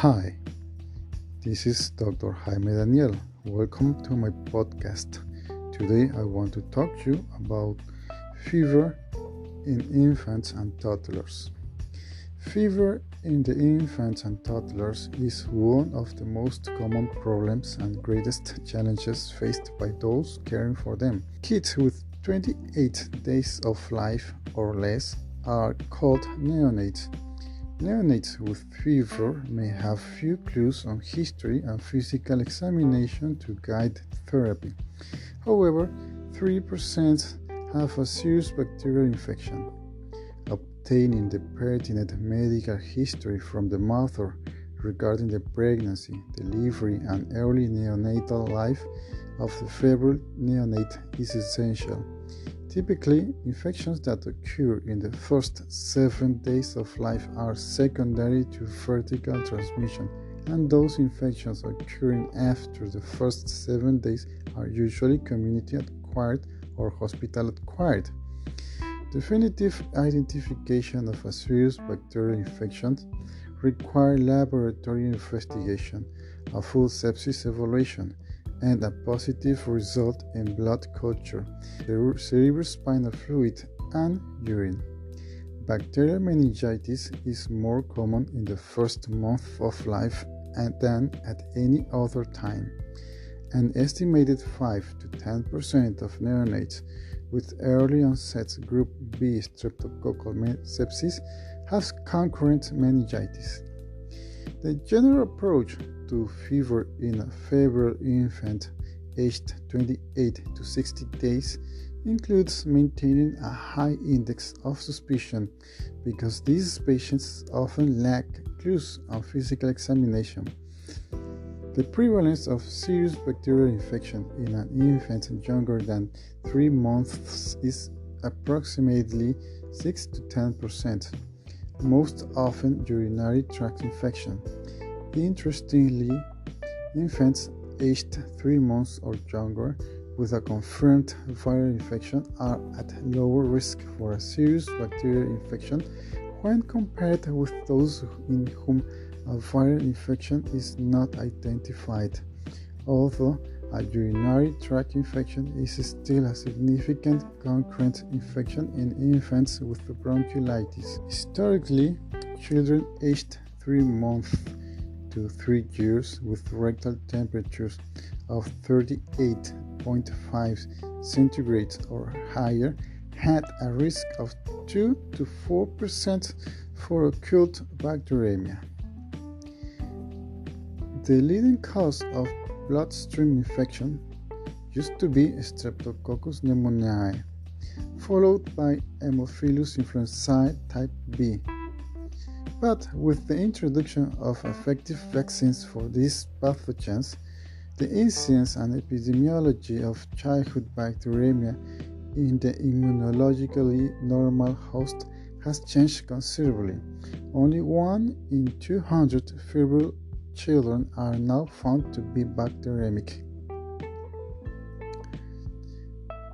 Hi, this is Dr. Jaime Daniel. Welcome to my podcast. Today I want to talk to you about fever in infants and toddlers. Fever in the infants and toddlers is one of the most common problems and greatest challenges faced by those caring for them. Kids with 28 days of life or less are called neonates. Neonates with fever may have few clues on history and physical examination to guide therapy. However, 3% have a serious bacterial infection. Obtaining the pertinent medical history from the mother regarding the pregnancy, delivery, and early neonatal life of the febrile neonate is essential. Typically, infections that occur in the first 7 days of life are secondary to vertical transmission, and those infections occurring after the first 7 days are usually community-acquired or hospital-acquired. Definitive identification of a serious bacterial infection requires laboratory investigation, a full sepsis evaluation, and a positive result in blood culture, cerebrospinal fluid, and urine. Bacterial meningitis is more common in the first month of life than at any other time. An estimated 5 to 10% of neonates with early onset group B streptococcal sepsis have concurrent meningitis. The general approach to fever in a febrile infant aged 28 to 60 days includes maintaining a high index of suspicion because these patients often lack clues on physical examination. The prevalence of serious bacterial infection in an infant younger than 3 months is approximately 6 to 10%, most often urinary tract infection. Interestingly, infants aged 3 months or younger with a confirmed viral infection are at lower risk for a serious bacterial infection when compared with those in whom a viral infection is not identified, although a urinary tract infection is still a significant concurrent infection in infants with bronchiolitis. Historically, children aged 3 months to 3 years with rectal temperatures of 38.5 centigrade or higher had a risk of 2 to 4% for occult bacteremia. The leading cause of bloodstream infection used to be Streptococcus pneumoniae, followed by Haemophilus influenzae type B. But with the introduction of effective vaccines for these pathogens, the incidence and epidemiology of childhood bacteremia in the immunologically normal host has changed considerably. Only 1 in 200 febrile children are now found to be bacteremic.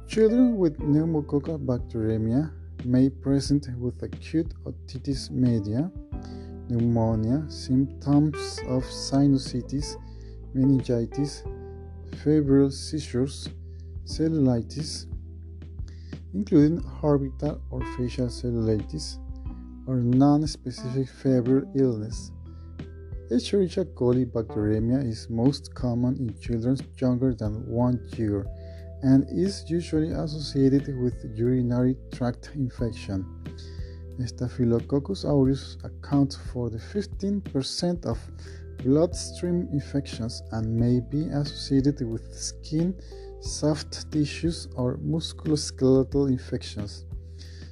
Children with pneumococcal bacteremia may present with acute otitis media, pneumonia, symptoms of sinusitis, meningitis, febrile seizures, cellulitis, including orbital or facial cellulitis, or non-specific febrile illness. Escherichia coli bacteremia is most common in children younger than 1 year and is usually associated with urinary tract infection. Staphylococcus aureus accounts for the 15% of bloodstream infections and may be associated with skin, soft tissues, or musculoskeletal infections.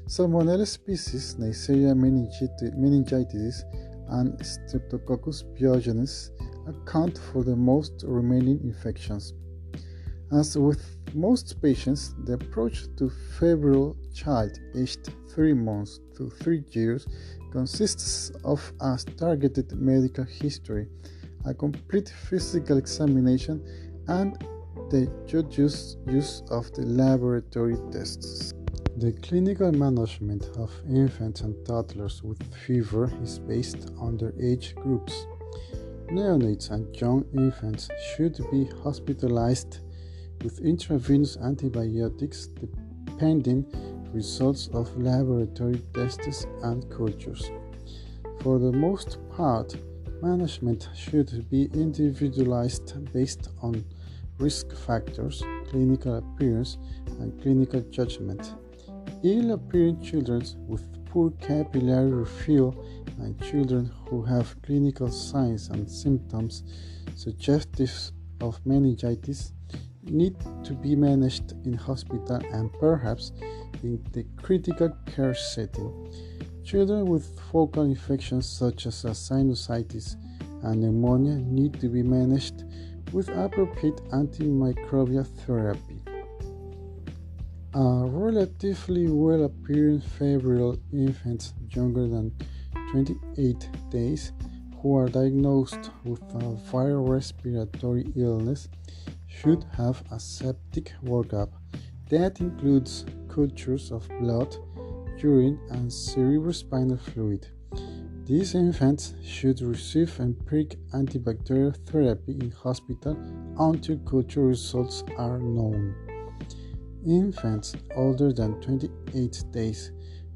Salmonella species, Neisseria meningitis, and Streptococcus pyogenes account for the most remaining infections. As with most patients, the approach to febrile child aged 3 months to 3 years consists of a targeted medical history, a complete physical examination, and the judicious use of the laboratory tests. The clinical management of infants and toddlers with fever is based on their age groups. Neonates and young infants should be hospitalized with intravenous antibiotics pending results of laboratory tests and cultures. For the most part, management should be individualized based on risk factors, clinical appearance, and clinical judgment. Ill-appearing children with poor capillary refill and children who have clinical signs and symptoms suggestive of meningitis need to be managed in hospital and perhaps in the critical care setting. Children with focal infections such as sinusitis and pneumonia need to be managed with appropriate antimicrobial therapy. Relatively well-appearing febrile infants younger than 28 days who are diagnosed with a viral respiratory illness should have a septic workup that includes cultures of blood, urine, and cerebrospinal fluid. These infants should receive empiric antibacterial therapy in hospital until culture results are known. Infants older than 28 days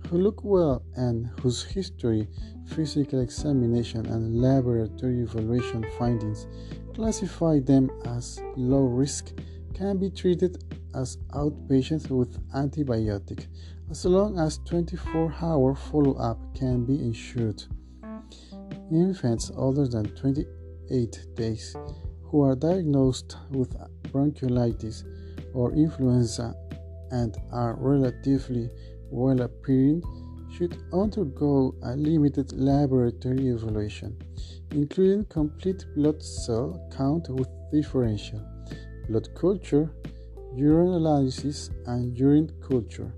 who look well and whose history, physical examination, and laboratory evaluation findings classify them as low risk can be treated as outpatients with antibiotic as long as 24-hour follow-up can be ensured. Infants older than 28 days who are diagnosed with bronchiolitis or influenza and are relatively well-appearing should undergo a limited laboratory evaluation, including complete blood cell count with differential, blood culture, urine analysis, and urine culture.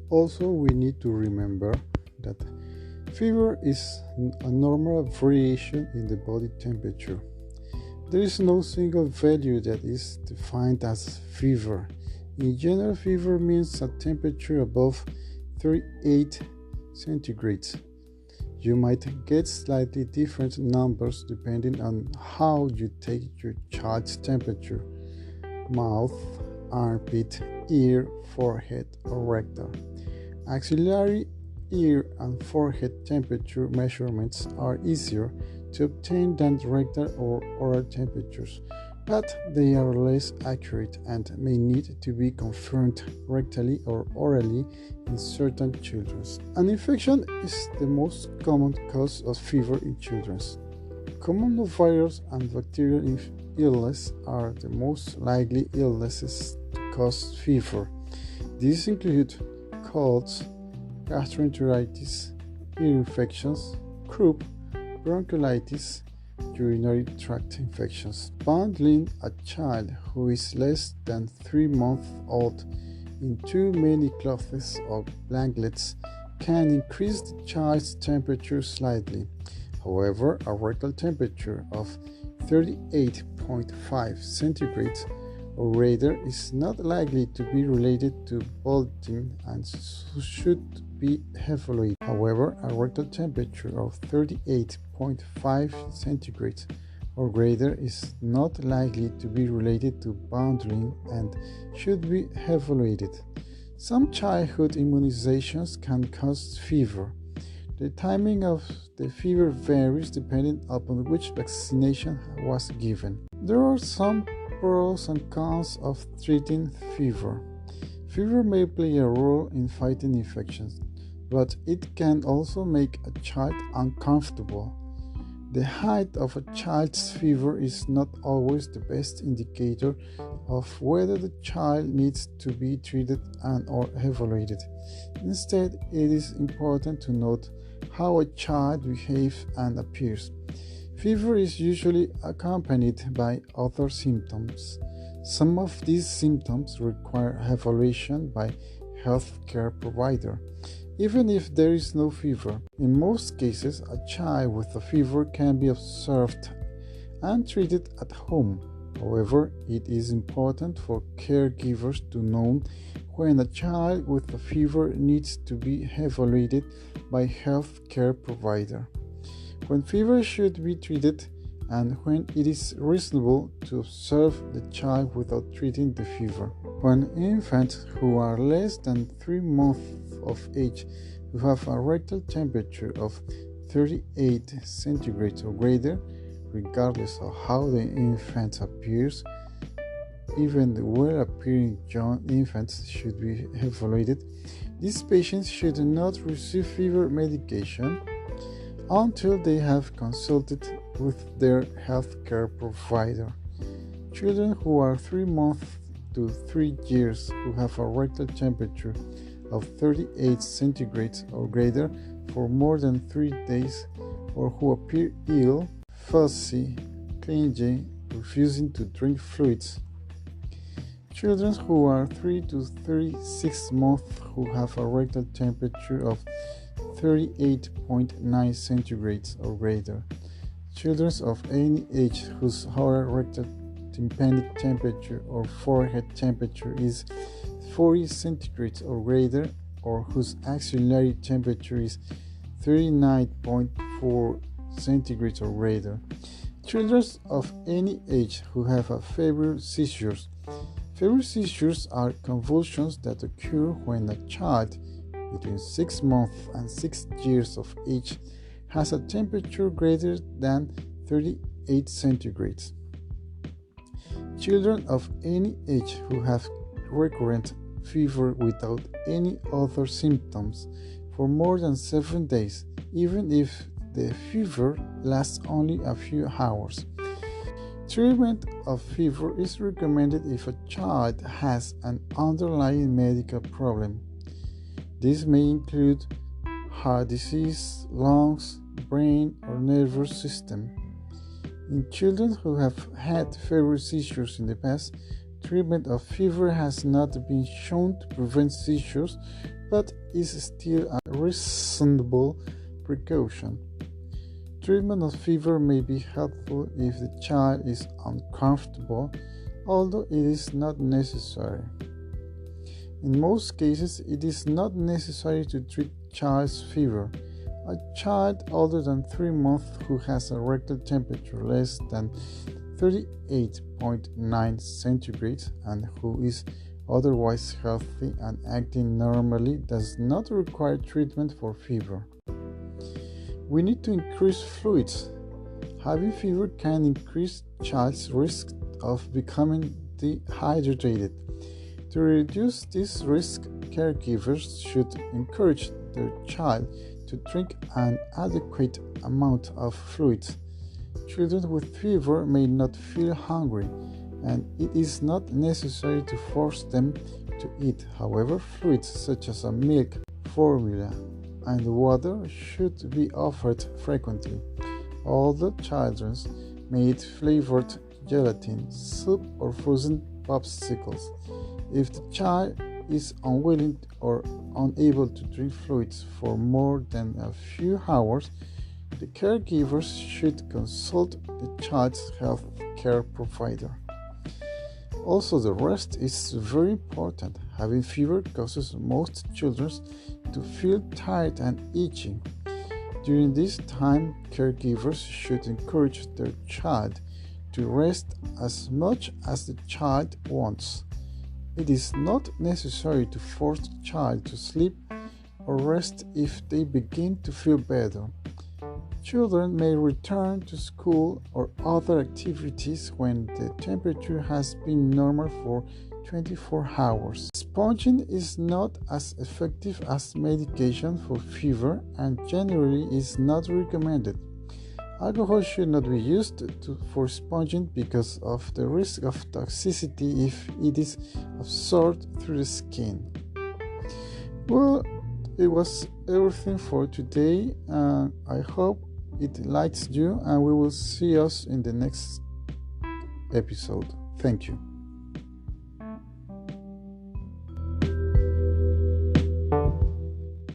Also, we need to remember that fever is a normal variation in the body temperature. There is no single value that is defined as fever. In general, fever means a temperature above 38 centigrades. You might get slightly different numbers depending on how you take your child's temperature: mouth, armpit, ear, forehead, or rectum. Axillary, ear, and forehead temperature measurements are easier to obtain than rectal or oral temperatures, but they are less accurate and may need to be confirmed rectally or orally in certain children. An infection is the most common cause of fever in children. Common virus and bacterial illness are the most likely illnesses to cause fever. These include colds, gastroenteritis, ear infections, croup, bronchiolitis, urinary tract infections. Bundling a child who is less than 3 months old in too many clothes or blankets can increase the child's temperature slightly. However, a rectal temperature of 38.5 centigrades or greater is not likely to be related to balding and should be evaluated. However, a rectal temperature of 38.5 centigrades or greater is not likely to be related to balding and should be evaluated. Some childhood immunizations can cause fever. The timing of the fever varies depending upon which vaccination was given. There are some pros and cons of treating fever. Fever may play a role in fighting infections, but it can also make a child uncomfortable. The height of a child's fever is not always the best indicator of whether the child needs to be treated and/or evaluated. Instead, it is important to note how a child behaves and appears. Fever is usually accompanied by other symptoms. Some of these symptoms require evaluation by a healthcare provider, even if there is no fever. In most cases, a child with a fever can be observed and treated at home. However, it is important for caregivers to know when a child with a fever needs to be evaluated by a healthcare provider. When fever should be treated and when it is reasonable to observe the child without treating the fever. When infants who are less than 3 months of age who have a rectal temperature of 38 centigrades or greater, regardless of how the infant appears, even the well-appearing young infants should be evaluated. These patients should not receive fever medication until they have consulted with their healthcare provider. Children who are 3 months to 3 years who have a rectal temperature of 38 centigrades or greater for more than 3 days, or who appear ill, fussy, clingy, refusing to drink fluids. Children who are 3 to 36 months who have a rectal temperature of 38.9 centigrades or greater. Children of any age whose oral rectal tympanic temperature or forehead temperature is 40 centigrades or greater, or whose axillary temperature is 39.4 centigrades or greater. Children of any age who have a febrile seizures. Febrile seizures are convulsions that occur when a child between 6 months and 6 years of age has a temperature greater than 38 centigrades. Children of any age who have recurrent fever without any other symptoms for more than 7 days, even if the fever lasts only a few hours. Treatment of fever is recommended if a child has an underlying medical problem. This may include heart disease, lungs, brain, or nervous system. In children who have had febrile seizures in the past, treatment of fever has not been shown to prevent seizures, but is still a reasonable precaution. Treatment of fever may be helpful if the child is uncomfortable, although it is not necessary. In most cases, it is not necessary to treat child's fever. A child older than 3 months who has a rectal temperature less than 38.9 centigrades and who is otherwise healthy and acting normally does not require treatment for fever. We need to increase fluids. Having fever can increase child's risk of becoming dehydrated. To reduce this risk, caregivers should encourage their child to drink an adequate amount of fluids. Children with fever may not feel hungry, and it is not necessary to force them to eat. However, fluids such as milk, formula, and water should be offered frequently. Although children may eat flavored gelatin, soup, or frozen popsicles, if the child is unwilling or unable to drink fluids for more than a few hours, the caregivers should consult the child's health care provider. Also, the rest is very important. Having fever causes most children to feel tired and itchy. During this time, caregivers should encourage their child to rest as much as the child wants. It is not necessary to force the child to sleep or rest if they begin to feel better. Children may return to school or other activities when the temperature has been normal for 24 hours. Sponging is not as effective as medication for fever and generally is not recommended. Alcohol should not be used for sponging because of the risk of toxicity if it is absorbed through the skin. Well, it was everything for today. I hope it likes you, and we will see us in the next episode. Thank you.